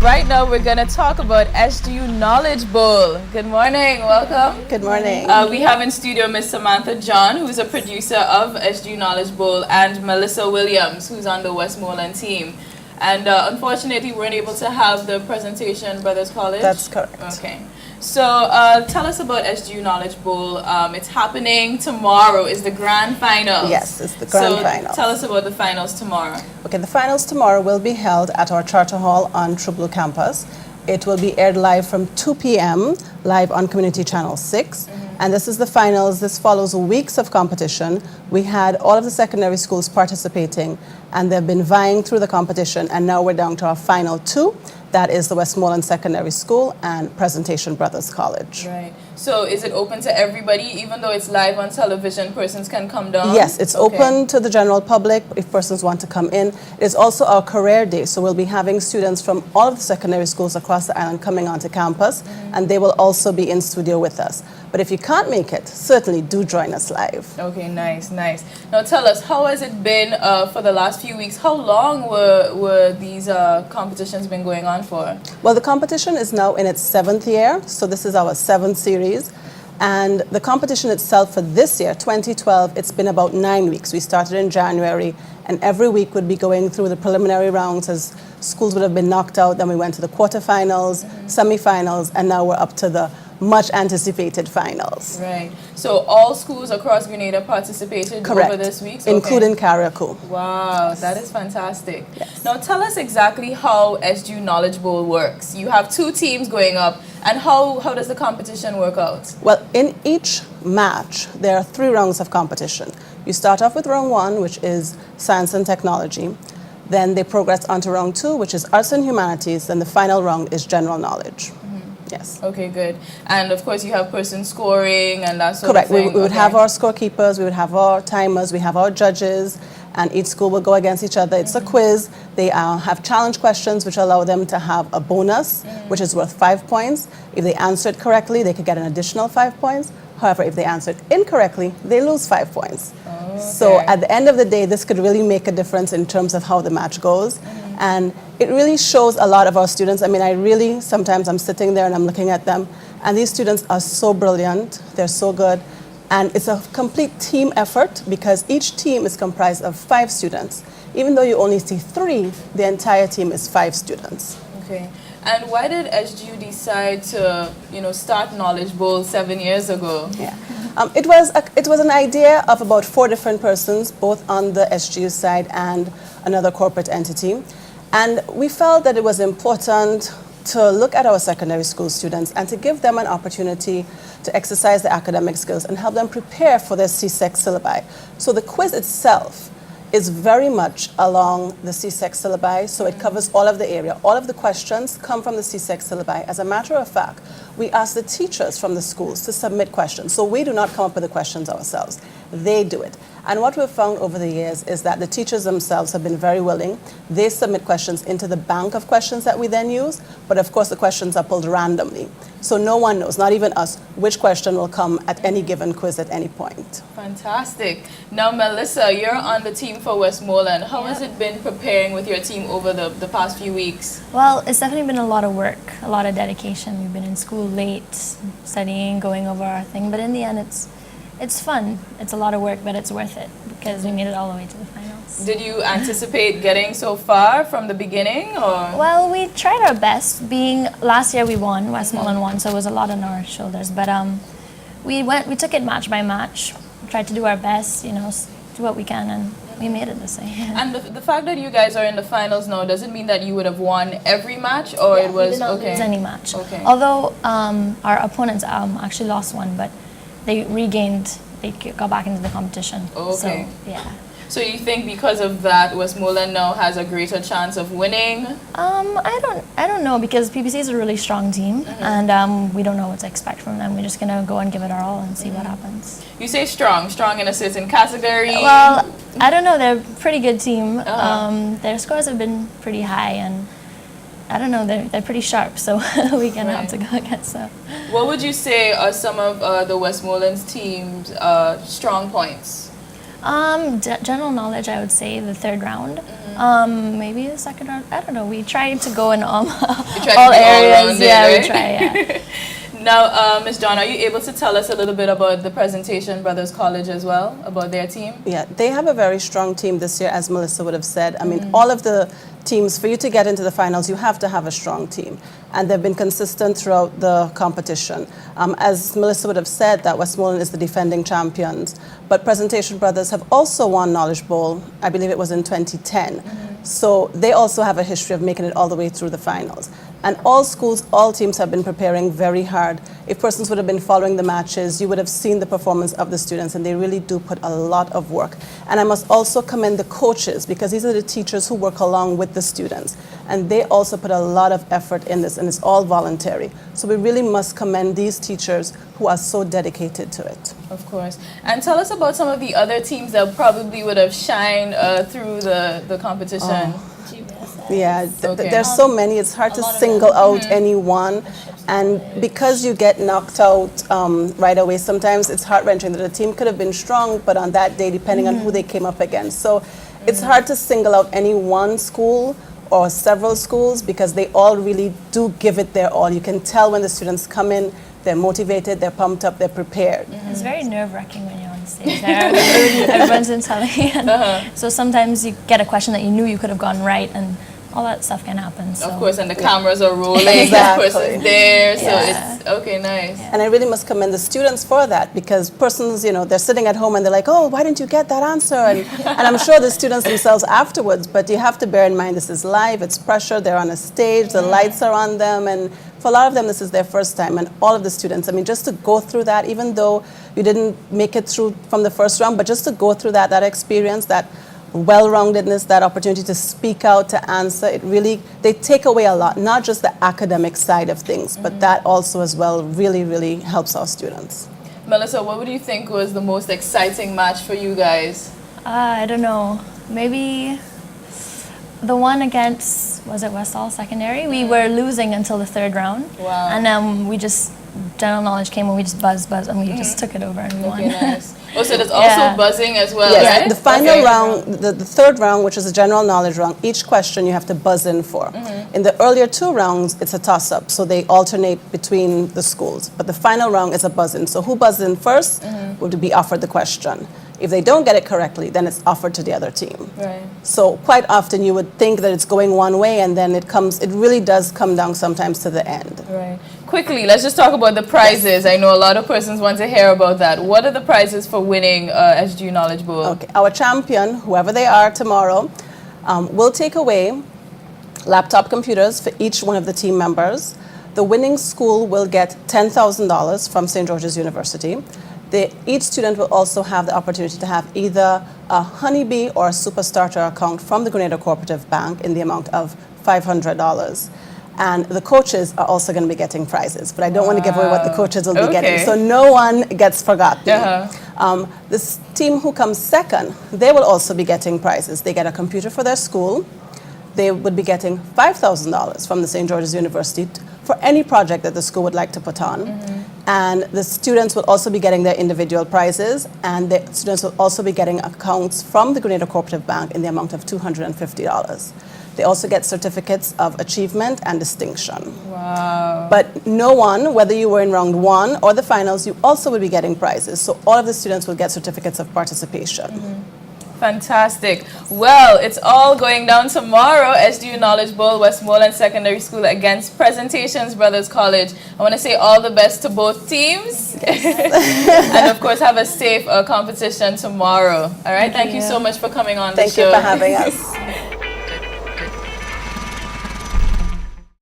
right now we're going to talk about SGU Knowledge Bowl. Good morning, welcome. Good morning. We have in studio Miss Samantha John, who's a producer of SGU Knowledge Bowl, and Melissa Williams, who's on the Westmoreland team. And unfortunately, we weren't able to have the presentation, Brothers College. That's correct. Okay. So tell us about SGU Knowledge Bowl. It's happening tomorrow. Is the grand finals. Yes, it's the grand finals. Tell us about the finals tomorrow. Okay, the finals tomorrow will be held at our Charter Hall on True Blue campus. It will be aired live from 2 p.m. live on Community Channel 6. And this is the finals. This follows weeks of competition. We had all of the secondary schools participating, and they've been vying through the competition, and now we're down to our final two. That is the Westmoreland Secondary School and Presentation Brothers College. Right. So is it open to everybody, even though it's live on television, persons can come down? Yes, it's open to the general public if persons want to come in. It's also our career day, so we'll be having students from all of the secondary schools across the island coming onto campus, and they will also be in studio with us. But if you can't make it, certainly do join us live. Okay, nice, nice. Now tell us, how has it been for the last few weeks? How long were these competitions been going on for? Well, the competition is now in its 7th year, so this is our 7th series. And the competition itself for this year, 2012, it's been about 9 weeks. We started in January, and every week would be going through the preliminary rounds as schools would have been knocked out. Then we went to the quarterfinals, semifinals, and now we're up to the much anticipated finals. Right. So all schools across Grenada participated over this week? Including Carriacou. Wow, that is fantastic. Yes. Now tell us exactly how SGU Knowledge Bowl works. You have 2 teams going up, and how does the competition work out? Well, in each match, there are 3 rounds of competition. You start off with round 1, which is science and technology. Then they progress on to round 2, which is arts and humanities. Then the final round is general knowledge. Yes. Okay, good. And of course, you have person scoring and that sort Correct. of thing. We would have our scorekeepers, we would have our timers, we have our judges, and each school will go against each other. It's a quiz. They have challenge questions, which allow them to have a bonus, which is worth 5 points. If they answer it correctly, they could get an additional 5 points. However, if they answer it incorrectly, they lose 5 points. Okay. So at the end of the day, this could really make a difference in terms of how the match goes. And it really shows a lot of our students. I mean, sometimes I'm sitting there and I'm looking at them, and these students are so brilliant. They're so good. And it's a complete team effort because each team is comprised of 5 students. Even though you only see 3, the entire team is 5 students. Okay. And why did SGU decide to, start Knowledge Bowl 7 years ago? Yeah. It was an idea of about 4 different persons, both on the SGU side and another corporate entity. And we felt that it was important to look at our secondary school students and to give them an opportunity to exercise their academic skills and help them prepare for their CSEC syllabi. So the quiz itself is very much along the CSEC syllabi, so it covers all of the area. All of the questions come from the CSEC syllabi. As a matter of fact, we ask the teachers from the schools to submit questions. So we do not come up with the questions ourselves. They do it. And what we've found over the years is that the teachers themselves have been very willing. They submit questions into the bank of questions that we then use, but of course the questions are pulled randomly. So no one knows, not even us, which question will come at any given quiz at any point. Fantastic. Now, Melissa, you're on the team for Westmoreland. How has it been preparing with your team over the past few weeks? Well, it's definitely been a lot of work, a lot of dedication. We've been in school late, studying, going over our thing, but in the end it's fun. It's a lot of work, but it's worth it because we made it all the way to the finals. Did you anticipate getting so far from the beginning, or? Well, we tried our best. Last year we won, Westmoreland won, so it was a lot on our shoulders. But we took it match by match, tried to do our best, do what we can, and we made it this way. And the fact that you guys are in the finals now, does it mean that you would have won every match, or it was we did not okay? lose any match. Okay. Although our opponents actually lost one, but they got back into the competition. Okay. So, yeah. So you think because of that, Westmoreland now has a greater chance of winning? I don't know, because PPC is a really strong team, and we don't know what to expect from them. We're just gonna go and give it our all and see what happens. You say strong in a certain category? Well, I don't know. They're a pretty good team. Their scores have been pretty high, and I don't know, they're pretty sharp, so we're going to have to go against them. What would you say are some of the Westmoreland's team's strong points? General knowledge, I would say the third round. Maybe the second round. I don't know. We try to go in all areas. Yeah, right? we try. Yeah. Now, Ms. John, are you able to tell us a little bit about the Presentation Brothers College as well, about their team? Yeah, they have a very strong team this year, as Melissa would have said. I mean, all of the teams, for you to get into the finals, you have to have a strong team. And they've been consistent throughout the competition. As Melissa would have said, that Westmoreland is the defending champions. But Presentation Brothers have also won Knowledge Bowl, I believe it was in 2010. So they also have a history of making it all the way through the finals. And all schools, all teams have been preparing very hard. If persons would have been following the matches, you would have seen the performance of the students, and they really do put a lot of work. And I must also commend the coaches, because these are the teachers who work along with the students. And they also put a lot of effort in this, and it's all voluntary. So we really must commend these teachers who are so dedicated to it. Of course. And tell us about some of the other teams that probably would have shined through the competition. Yeah, Okay. there's so many. It's hard to single out any one. And because you get knocked out right away, sometimes it's heart-wrenching that a team could have been strong, but on that day, depending on who they came up against. So it's hard to single out any one school or several schools, because they all really do give it their all. You can tell when the students come in, they're motivated, they're pumped up, they're prepared. It's very nerve-wracking when you're on stage there. Everyone's intelligent. So sometimes you get a question that you knew you could have gotten right, and all that stuff can happen. So. Of course, and the cameras are rolling, Exactly. the person's there, so Yeah. it's, okay, nice. And I really must commend the students for that, because persons, you know, they're sitting at home and they're like, oh, why didn't you get that answer? And I'm sure the students themselves afterwards, but you have to bear in mind this is live, it's pressure, they're on a stage, the lights are on them, and for a lot of them this is their first time, and all of the students, I mean, just to go through that, even though you didn't make it through from the first round, but just to go through that experience, that well-roundedness, that opportunity to speak out, to answer, it really, they take away a lot, not just the academic side of things, but that also as well really, really helps our students. Melissa, what would you think was the most exciting match for you guys? I don't know. Maybe the one against, was it Westall Secondary? We were losing until the third round. Wow. And we just, general knowledge came and we just buzzed, and we just took it over and we Okay, won. nice. Oh, so there's also Yeah. buzzing as well, Yes, right? the final Okay. round, the third round, which is a general knowledge round, each question you have to buzz in for. In the earlier two rounds, it's a toss-up, so they alternate between the schools. But the final round is a buzz-in. So who buzzes in first would be offered the question. If they don't get it correctly, then it's offered to the other team. Right. So quite often you would think that it's going one way, and then it really does come down sometimes to the end. Right. Quickly, let's just talk about the prizes. I know a lot of persons want to hear about that. What are the prizes for winning SGU Knowledge Bowl? Okay, our champion, whoever they are tomorrow, will take away laptop computers for each one of the team members. The winning school will get $10,000 from St. George's University. Each student will also have the opportunity to have either a Honeybee or a Super Starter account from the Grenada Cooperative Bank in the amount of $500. And the coaches are also going to be getting prizes, but I don't want to give away what the coaches will be getting, so no one gets forgotten. This team who comes second, they will also be getting prizes. They get a computer for their school. They would be getting $5,000 from the St. George's University for any project that the school would like to put on. And the students will also be getting their individual prizes, and the students will also be getting accounts from the Grenada Cooperative Bank in the amount of $250. They also get certificates of achievement and distinction. Wow. But no one, whether you were in round one or the finals, you also will be getting prizes. So all of the students will get certificates of participation. Fantastic. Well, it's all going down tomorrow. SGU Knowledge Bowl, Westmoreland Secondary School against Presentations Brothers College. I want to say all the best to both teams. And of course, have a safe competition tomorrow. All right. Thank you so much for coming on the show. Thank you for having us.